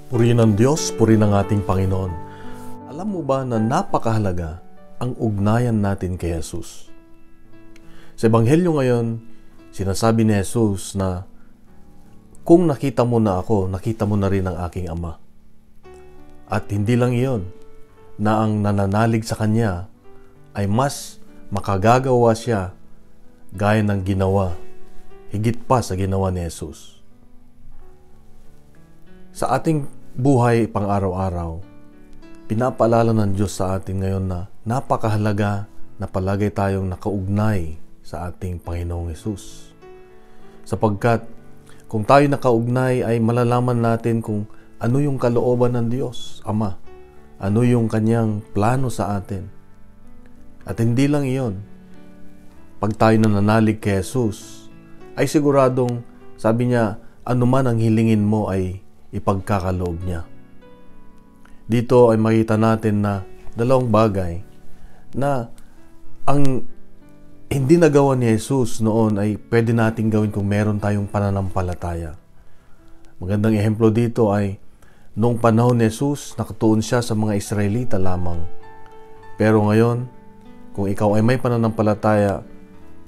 Purihin ng Diyos, purihin ng ating Panginoon. Alam mo ba na napakahalaga ang ugnayan natin kay Jesus? Sa Ebanghelyo ngayon, sinasabi ni Jesus na kung nakita mo na ako, nakita mo na rin ang aking Ama. At hindi lang iyon, na ang nananalig sa Kanya ay mas makagagawa siya gaya ng ginawa, higit pa sa ginawa ni Jesus. Sa ating buhay pang-araw-araw, pinapaalala ng Diyos sa atin ngayon na napakahalaga na palagi tayong nakaugnay sa ating Panginoong Hesus. Sapagkat kung tayo nakaugnay ay malalaman natin kung ano yung kalooban ng Diyos, Ama. Ano yung Kanyang plano sa atin. At hindi lang iyon. Pag tayo nananalig kay Jesus, ay siguradong, sabi niya, anuman ang hilingin mo ay ipagkakaloob niya. Dito ay makita natin na dalawang bagay na ang hindi nagawa ni Jesus noon ay pwede nating gawin kung meron tayong pananampalataya. Magandang ehemplo dito ay noong panahon ni Jesus, nakatuon siya sa mga Israelita lamang. Pero ngayon, kung ikaw ay may pananampalataya,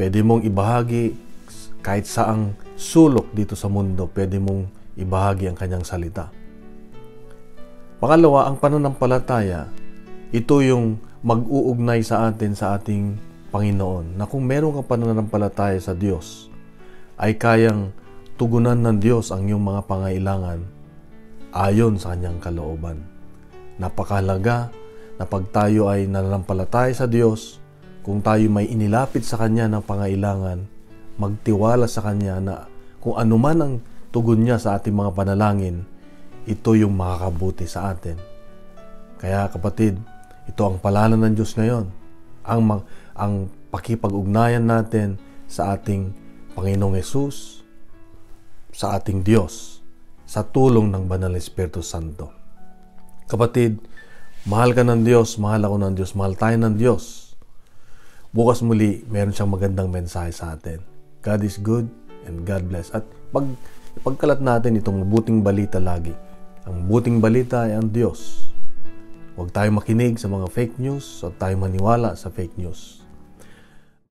pwede mong ibahagi kahit saang sulok dito sa mundo, pwede mong ibahagi ang Kanyang salita. Pangalawa, ang pananampalataya, ito yung mag-uugnay sa atin sa ating Panginoon, na kung meron kang pananampalataya sa Diyos, ay kayang tugunan ng Diyos ang iyong mga pangailangan ayon sa Kanyang kalooban. Napakahalaga na pag tayo ay nananampalataya sa Diyos, kung tayo may inilapit sa Kanya ng pangailangan, magtiwala sa Kanya na kung anuman ang tugon niya sa ating mga panalangin, ito yung makakabuti sa atin. Kaya kapatid, ito ang paalala ng Diyos ngayon. Ang pakipag-ugnayan natin sa ating Panginoong Hesus, sa ating Diyos, sa tulong ng Banal na Espiritu Santo. Kapatid, mahal ka ng Diyos, mahal ako ng Diyos, mahal tayo ng Diyos. Bukas muli, meron siyang magandang mensahe sa atin. God is good and God bless. At pagkalat natin itong mabuting balita lagi. Ang mabuting balita ay ang Diyos. Huwag tayong makinig sa mga fake news, huwag tayong maniwala sa fake news.